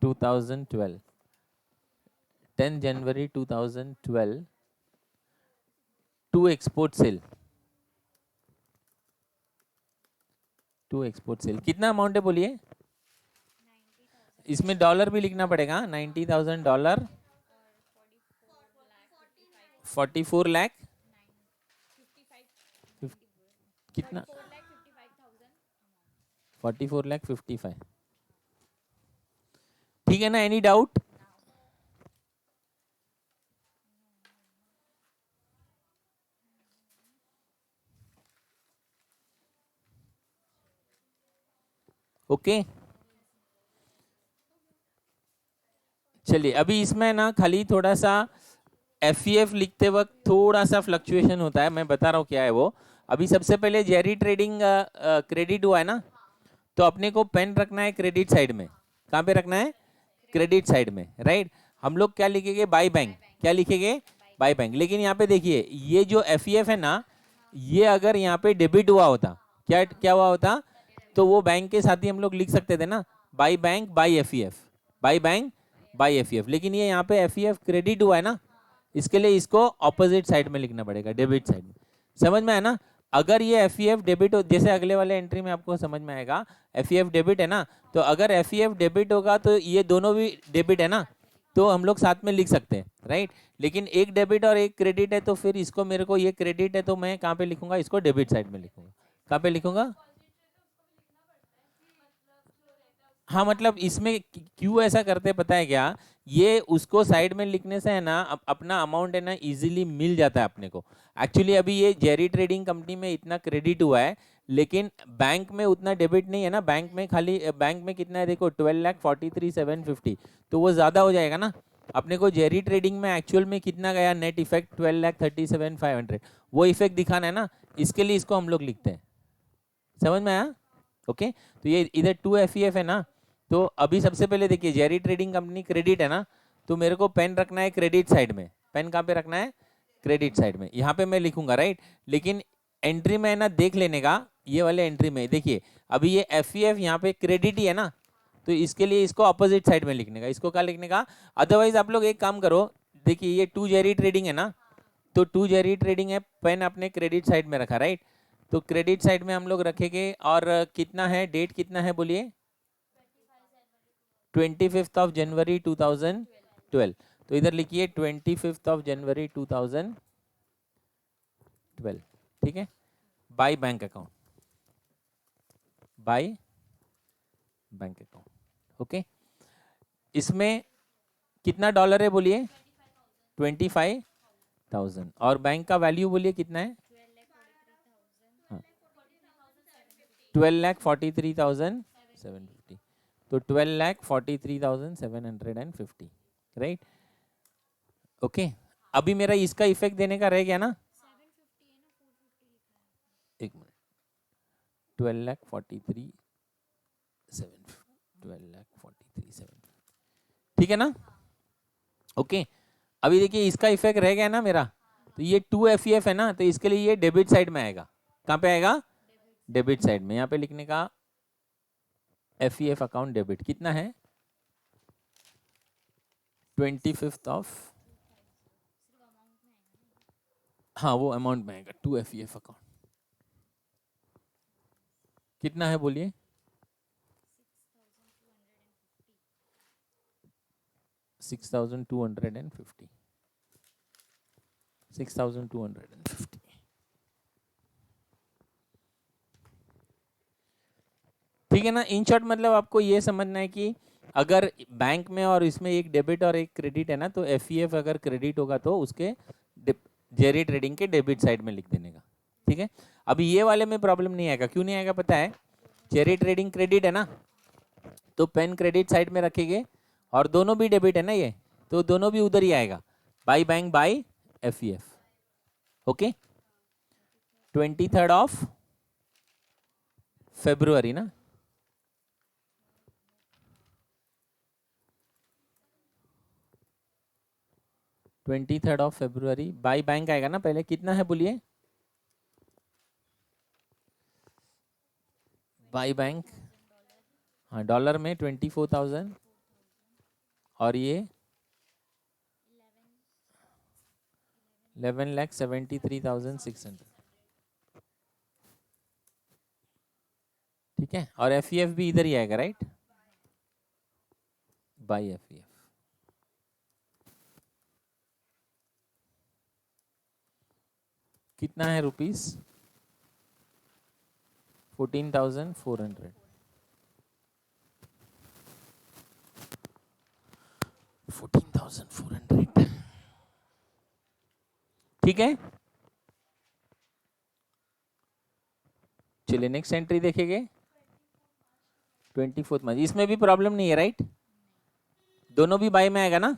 2012। 10 January 2012 to export sale. To export sale कितना अमाउंट है बोलिए? इसमें डॉलर भी लिखना पड़ेगा। $90,000, 44 लाख, कितना? 44,55,000, ठीक है ना। Any doubt? ओके, चलिए अभी इसमें ना खाली थोड़ा सा एफ लिखते वक्त थोड़ा सा फ्लक्चुएशन होता है, मैं बता रहा हूँ क्या है वो। अभी सबसे पहले जेरी ट्रेडिंग क्रेडिट हुआ है ना, तो अपने को पेन रखना है क्रेडिट साइड में। कहाँ पे रखना है? क्रेडिट साइड में, राइट। हम लोग क्या लिखेंगे? By bank. क्या लिखेंगे? By bank. लेकिन यहाँ पे देखिए ये जो एफ है ना, ये अगर यहाँ पे डेबिट हुआ होता, क्या क्या हुआ होता? तो वो बैंक के साथ ही हम लोग लिख सकते थे ना, by bank by F, by bank by F. लेकिन ये यहाँ पे एफ क्रेडिट हुआ है ना, इसके लिए इसको ऑपोजिट साइड में लिखना पड़ेगा, डेबिट साइड में। समझ में है ना? अगर ये एफ डेबिट हो, जैसे अगले वाले एंट्री में आपको समझ में आएगा, एफ डेबिट है ना, तो अगर एफ डेबिट होगा तो ये दोनों भी डेबिट है ना, तो हम लोग साथ में लिख सकते हैं, राइट। लेकिन एक डेबिट और एक क्रेडिट है, तो फिर इसको, मेरे को ये क्रेडिट है तो मैं कहाँ पे लिखूंगा? इसको डेबिट साइड में लिखूंगा। कहाँ पे लिखूंगा? हाँ मतलब इसमें क्यों ऐसा करते हैं पता है क्या? ये उसको साइड में लिखने से है ना, अपना अमाउंट है ना इजीली मिल जाता है अपने को। एक्चुअली अभी ये जेरी ट्रेडिंग कंपनी में इतना क्रेडिट हुआ है, लेकिन बैंक में उतना डेबिट नहीं है ना। बैंक में खाली, बैंक में कितना है देखो, 12,43,750, तो वो ज़्यादा हो जाएगा ना। अपने को जेरी ट्रेडिंग में एक्चुअल में कितना गया नेट इफेक्ट? 12,37,500, वो इफेक्ट दिखाना है ना, इसके लिए इसको हम लोग लिखते हैं। समझ में आया? ओके, तो ये इधर टू एफ है ना, तो अभी सबसे पहले देखिए जेरी ट्रेडिंग कंपनी क्रेडिट है ना, तो मेरे को पेन रखना है क्रेडिट साइड में। पेन कहाँ पे रखना है? क्रेडिट साइड में। यहाँ पे मैं लिखूंगा, राइट। लेकिन एंट्री में है ना देख लेने का, ये वाले एंट्री में देखिए अभी ये एफ यहाँ पे क्रेडिट ही है ना, तो इसके लिए इसको अपोजिट साइड में लिखने का। इसको क्या लिखने का? अदरवाइज आप लोग एक काम करो, देखिए ये टू जेरी ट्रेडिंग है ना, तो टू जेरी ट्रेडिंग है, पेन अपने क्रेडिट साइड में रखा, राइट। तो क्रेडिट साइड में हम लोग रखेंगे। और कितना है, डेट कितना है बोलिए? 25th of January 2012। तो इधर लिखिए 25th of January 2012, ठीक है। By bank account, by bank account, okay. इसमें कितना डॉलर है बोलिए? 25,000। और बैंक का वैल्यू बोलिए कितना है? 12,43,750। तो 12,43,750, राइट? ओके, अभी मेरा इसका इफेक्ट देने का रह गया ना? एक मिनट, 12,43,750, ठीक है ना? ओके, अभी देखिए इसका इफेक्ट रह गया ना मेरा, तो ये 2FEF है ना, तो इसके लिए ये डेबिट साइड में आएगा। कहाँ पे आएगा? डेबिट साइड में। यहाँ पे लिखने का FEF अकाउंट डेबिट कितना है? 25th ऑफ, हाँ वो अमाउंट में आएगा 2FEF अकाउंट। कितना है बोलिए? 6,250, 6,250। ठीक है ना? इन शॉर्ट मतलब आपको ये समझना है कि अगर बैंक में और इसमें एक डेबिट और एक क्रेडिट है ना, तो FEF अगर क्रेडिट होगा तो उसके जेरी ट्रेडिंग के डेबिट साइड में लिख देने का। ठीक है, अभी ये वाले में प्रॉब्लम नहीं आएगा। क्यों नहीं आएगा पता है? जेरी ट्रेडिंग क्रेडिट है ना, तो पेन क्रेडिट साइड में रखेंगे, और दोनों भी डेबिट है ना ये, तो दोनों भी उधर ही आएगा, by bank by FEF। Okay, 23rd of February ना, February बाई बैंक आएगा ना। पहले कितना है बोलिए? बाई बैंक, हाँ डॉलर में 24,000, और ये 11,73,600। ठीक है, और FEF भी इधर ही आएगा, राइट? बाई FEF कितना है रुपीस? 14,400। 14,400, ठीक है। चलिए नेक्स्ट एंट्री देखेंगे, 24th मार्च। इसमें भी प्रॉब्लम नहीं है, राइट? दोनों भी बाई में आएगा ना।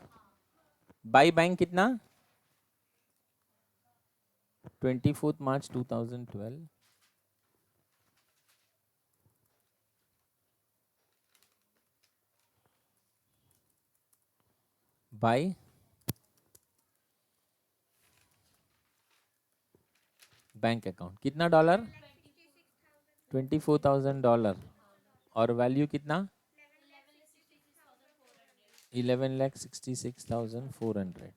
बाई बैंक कितना? 24th March 2012, by bank account कितना डॉलर? 24,000 डॉलर, और वैल्यू कितना? 11,66,400।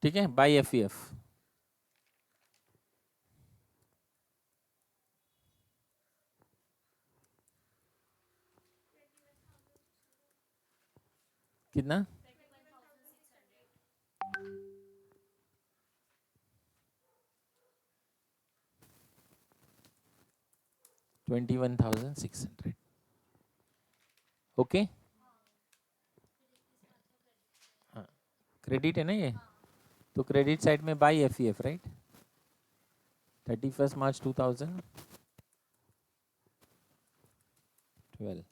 ठीक है, बाई FEF। कितना? 21,600। ओके, हाँ क्रेडिट है ना ये, तो क्रेडिट साइड में by FEF, right? 31st March 2012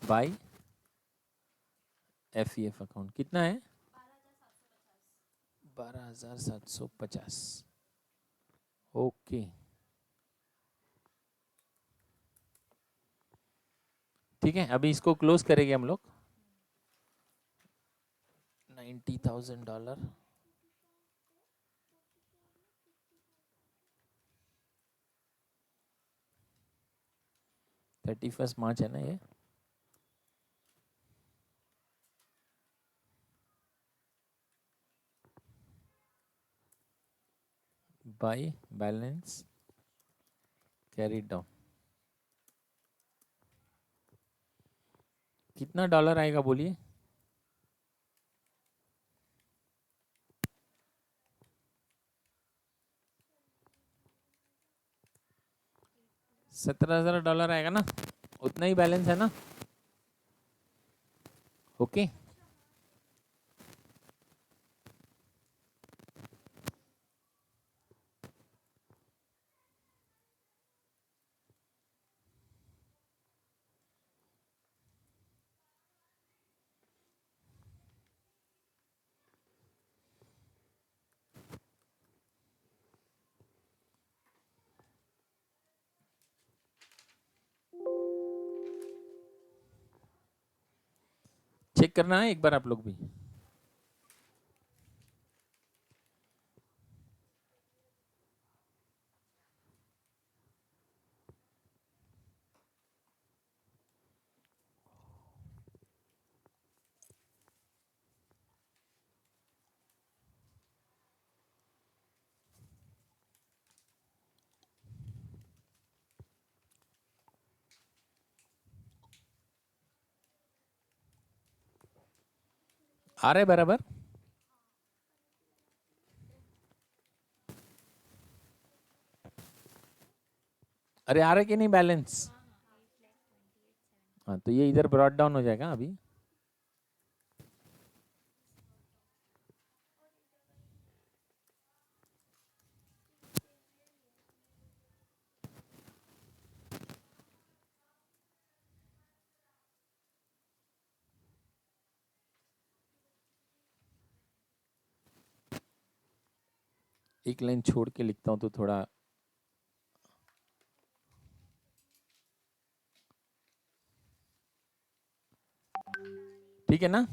by FEF account कितना है? 12,750। ओके, ठीक है, अभी इसको क्लोज करेंगे हम लोग। 90,000 डॉलर, थर्टी फर्स्ट मार्च है ना ये। बाई बैलेंस कैरी डाउन कितना डॉलर आएगा बोलिए? 17,000 डॉलर आएगा ना। उतना ही बैलेंस है ना? ओके चेक करना है एक बार आप लोग भी। आ रहे बराबर? अरे आ रहे कि नहीं बैलेंस? हाँ तो ये इधर ब्रॉड डाउन हो जाएगा अभी। एक लाइन छोड़ के लिखता हूँ तो थोड़ा ठीक है ना?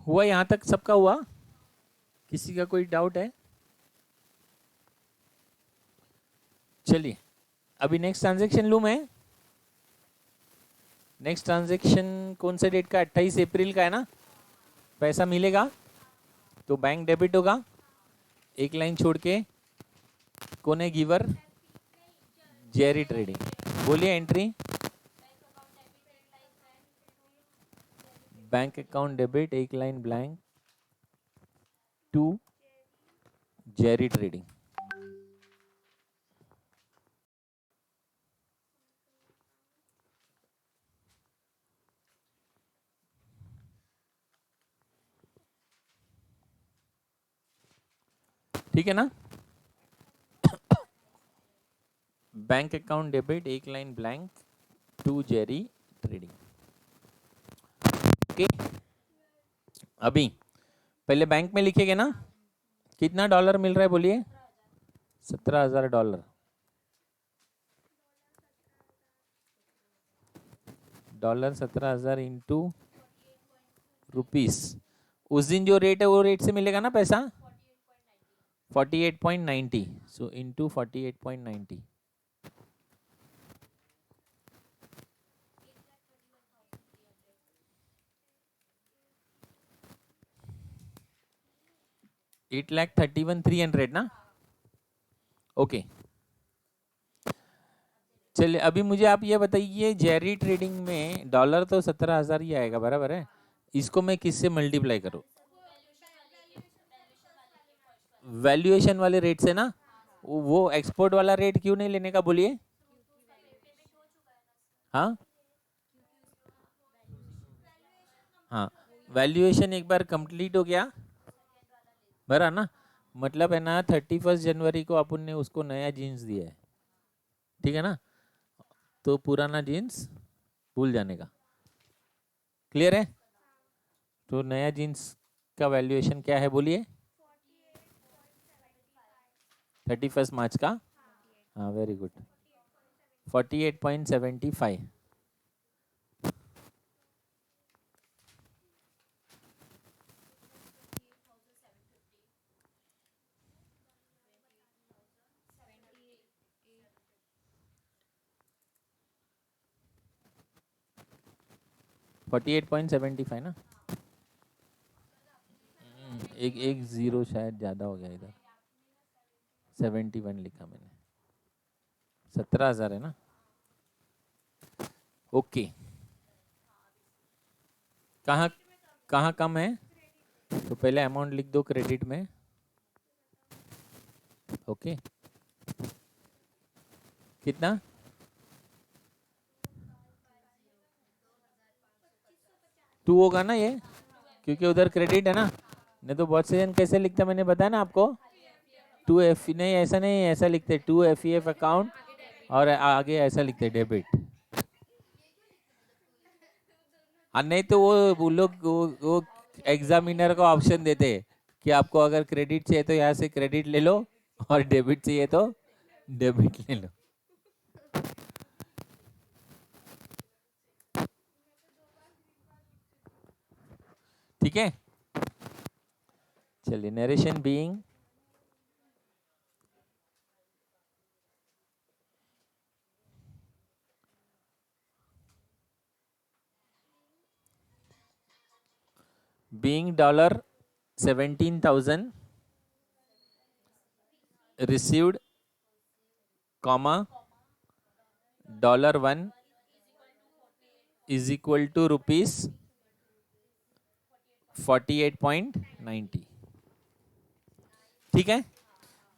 हुआ यहाँ तक सबका हुआ? किसी का कोई डाउट है? चलिए अभी नेक्स्ट ट्रांजेक्शन लूँ मैं। नेक्स्ट ट्रांजेक्शन कौन से डेट का? 28 अप्रैल का है ना? पैसा मिलेगा तो बैंक डेबिट होगा। एक लाइन छोड़ के कौन है गिवर? Jerry trading. बोलिए एंट्री। बैंक अकाउंट डेबिट एक line blank to Jerry trading. ठीक है ना? बैंक अकाउंट डेबिट एक line blank to Jerry trading. Okay अभी पहले बैंक में लिखेंगे ना। कितना डॉलर मिल रहा है बोलिए? $17,000। Dollar 17,000 into rupees. उस दिन जो रेट है वो रेट से मिलेगा ना पैसा? 48.90। So into 48.90। $8,31,300 ना? ओके चलिए अभी मुझे आप ये बताइए जेरी ट्रेडिंग में डॉलर तो 17,000 ही आएगा बराबर है। इसको मैं किससे मल्टीप्लाई करूँ? वैल्यूएशन वाले रेट से ना। वो एक्सपोर्ट वाला रेट क्यों नहीं लेने का बोलिए? हाँ हाँ वैल्यूएशन एक बार कंप्लीट हो गया बरा ना। मतलब है ना 31 जनवरी को अपन ने उसको नया जीन्स दिया है। ठीक है ना? तो पुराना जीन्स भूल जाने का। क्लियर है? तो नया जीन्स का वैल्यूएशन क्या है बोलिए? 31 मार्च का। हाँ वेरी गुड 48.75। $48.75 ना। एक एक जीरो शायद ज़्यादा हो गया इधर। 71 लिखा मैंने। 17,000 है ना? ओके कहाँ कहाँ कम है? तो पहले अमाउंट लिख दो क्रेडिट में, ओके। कितना? टू होगा ना ये, क्योंकि उधर क्रेडिट है ना, नहीं तो बहुत से जन कैसे लिखते मैंने बताया ना आपको, टू एफ, नहीं ऐसा नहीं, ऐसा लिखते to F E F account और आगे ऐसा लिखते डेबिट। और नहीं तो वो लोग वो एग्जामिनर को ऑप्शन देते हैं कि आपको अगर क्रेडिट चाहिए तो यहाँ से क्रेडिट ले लो और डेबिट चाहिए तो डेबिट ले लो। ठीक है, चलिए narration being $17,000 received, comma $1 is equal to rupees 48.90। ठीक है,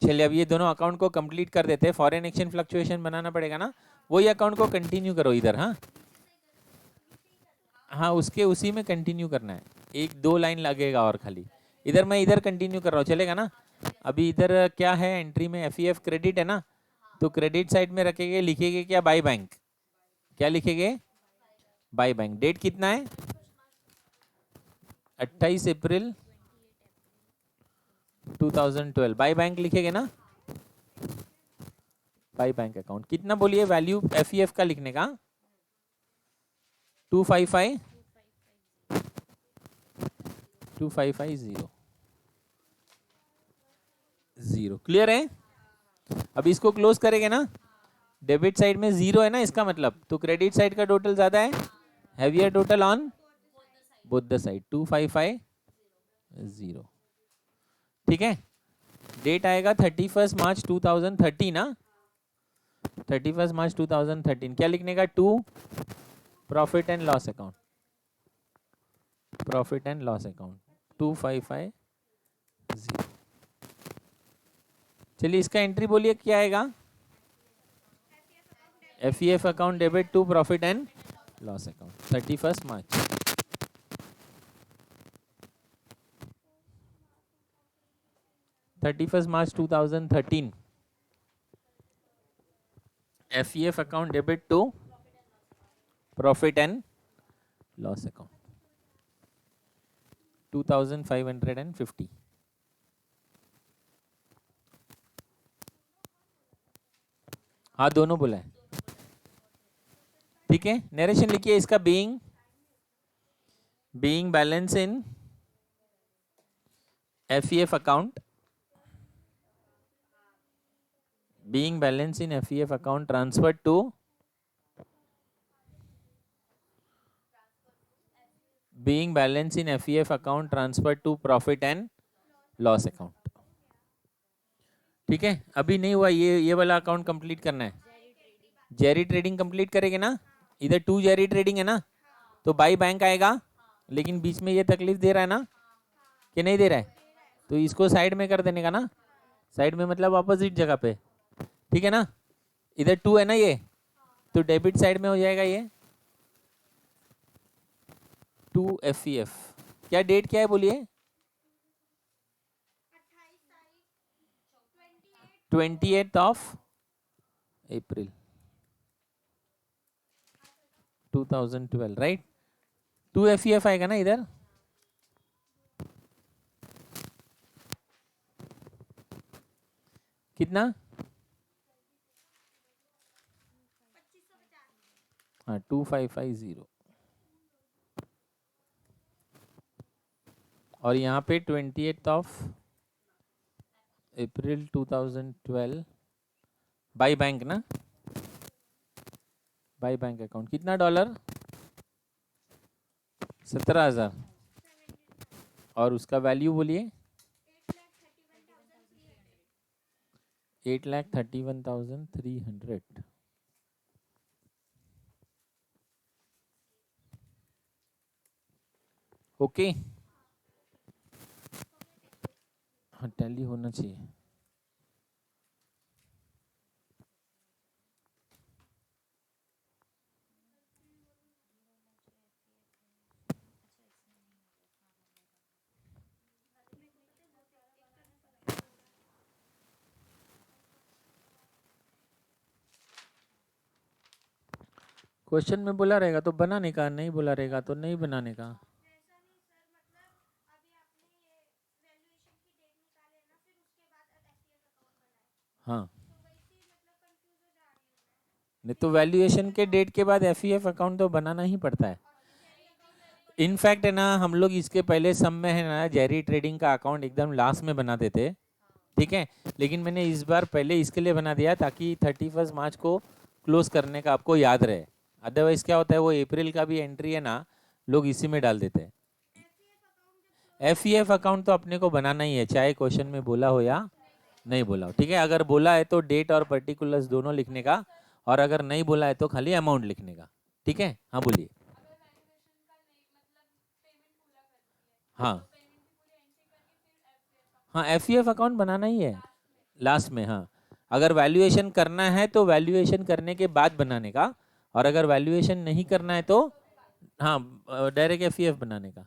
चलिए अब ये दोनों अकाउंट को कंप्लीट कर देते हैं। फॉरेन एक्सचेंज फ्लक्चुएशन बनाना पड़ेगा ना, वही अकाउंट को कंटिन्यू करो इधर। हाँ हाँ, उसके उसी में कंटिन्यू करना है, एक दो लाइन लगेगा और खाली इधर, मैं इधर कंटिन्यू कर रहा हूँ, चलेगा ना। अभी इधर क्या है, एंट्री में एफ ई एफ क्रेडिट है ना, तो क्रेडिट साइड में रखेंगे, लिखेंगे क्या, बाय बैंक। क्या लिखेंगे, बाय बैंक। डेट कितना है, 28 अप्रैल 2012। बाय बैंक लिखेंगे ना, बाय बैंक अकाउंट। कितना बोलिए वैल्यू एफ ई एफ का लिखने का, 2550। क्लियर है। अब इसको क्लोज करेंगे ना, डेबिट साइड में जीरो है ना इसका मतलब, तो क्रेडिट साइड का टोटल ज्यादा है, heavier total on both the side, 2550। ठीक है, डेट आएगा 31 मार्च 2013 ना, 31 मार्च 2013। क्या लिखने का, to profit and loss account, profit and loss account 2550। चलिए इसका एंट्री बोलिए क्या आएगा, F E F account debit to profit and loss account 31 March. 31 March 2013, F E F account debit to profit and loss account 2550। हाँ दोनों बोला है। ठीक है, नरेशन लिखिए इसका, being balance in F E F account, being balance in FEF account transferred to being balance in FEF account transferred to profit and loss account। ठीक है, अभी नहीं हुआ, ये वाला अकाउंट कंप्लीट करना है। जेरी ट्रेडिंग कंप्लीट करेंगे ना, इधर टू जेरी ट्रेडिंग है ना, तो बाई बैंक आएगा, लेकिन बीच में ये तकलीफ दे रहा है ना कि नहीं दे रहा है, तो इसको साइड में कर देने का ना, साइड में मतलब अपोजिट जगह पे। ठीक है ना, इधर टू है ना ये, तो डेबिट साइड में हो जाएगा ये टू एफ ई एफ। क्या डेट क्या है बोलिए, 28 April 2012, right. To F E F आएगा ना इधर, कितना, हाँ 2550, और यहाँ पे 28 अप्रैल 2012 बाई बैंक ना, बाई बैंक अकाउंट कितना डॉलर, 17,000, और उसका वैल्यू बोलिए 8,31,300। ओके, हाँ टैली होना चाहिए। क्वेश्चन में बोला रहेगा तो बनाने का, नहीं बोला रहेगा तो नहीं बनाने का। हाँ नहीं तो वैल्यूएशन के डेट के बाद एफईएफ अकाउंट तो बनाना ही पड़ता है। इनफैक्ट है ना, हम लोग इसके पहले सब में है ना जेरी ट्रेडिंग का अकाउंट एकदम लास्ट में बनाते थे, ठीक है। लेकिन मैंने इस बार पहले इसके लिए बना दिया ताकि 31 मार्च को क्लोज करने का आपको याद रहे। अदरवाइज क्या होता है, वो अप्रैल का भी एंट्री है ना, लोग इसी में डाल देते हैं। एफईएफ अकाउंट तो अपने को बनाना ही है, चाहे क्वेश्चन में बोला हो या नहीं बोला हो, ठीक है। अगर बोला है तो डेट और पर्टिकुलर्स दोनों लिखने का, और अगर नहीं बोला है तो खाली अमाउंट लिखने का, ठीक है। हाँ बोलिए। हाँ हाँ एफईएफ अकाउंट बनाना ही है लास्ट में। हाँ अगर वैल्यूएशन करना है तो वैल्यूएशन करने के बाद बनाने का, और अगर वैल्यूएशन नहीं करना है तो हाँ डायरेक्ट एफईएफ बनाने का,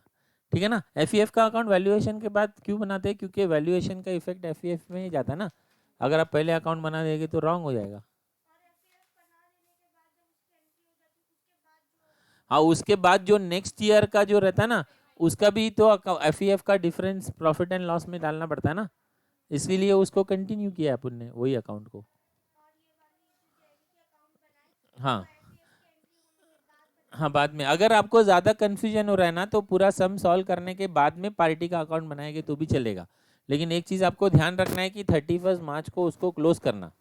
ठीक है ना। एफईएफ का अकाउंट वैल्यूएशन के बाद क्यों बनाते हैं, क्योंकि वैल्यूएशन का इफेक्ट एफईएफ में ही जाता है ना। अगर आप पहले अकाउंट बना देंगे तो रॉन्ग हो जाएगा। हाँ उसके बाद जो नेक्स्ट ईयर का जो रहता है ना, उसका भी तो एफईएफ का डिफरेंस प्रॉफिट एंड लॉस में डालना पड़ता है ना, इसीलिए उसको कंटिन्यू किया अपन ने वही अकाउंट को। हाँ हाँ बाद में अगर आपको ज़्यादा कन्फ्यूजन हो रहा है ना, तो पूरा सम सॉल्व करने के बाद में पार्टी का अकाउंट बनाएंगे तो भी चलेगा। लेकिन एक चीज़ आपको ध्यान रखना है कि 31 मार्च को उसको क्लोज करना।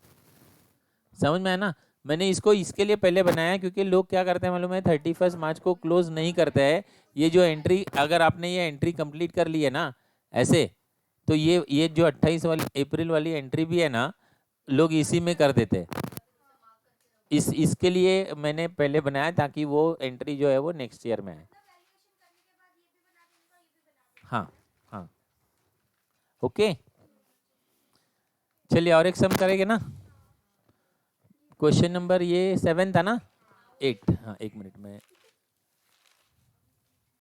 समझ में है ना। मैंने इसको इसके लिए पहले बनाया क्योंकि लोग क्या करते हैं मालूम है, 31 मार्च को क्लोज नहीं करते हैं। ये जो एंट्री, अगर आपने ये एंट्री कंप्लीट कर ली है ना ऐसे, तो ये जो 28 वाली अप्रैल वाली एंट्री भी है ना, लोग इसी में कर देते हैं। इसके लिए मैंने पहले बनाया ताकि वो एंट्री जो है वो नेक्स्ट ईयर में आए। हाँ हाँ ओके। चलिए और एक सम करेंगे ना। क्वेश्चन नंबर ये 7 था ना, 8। हाँ 1 मिनट में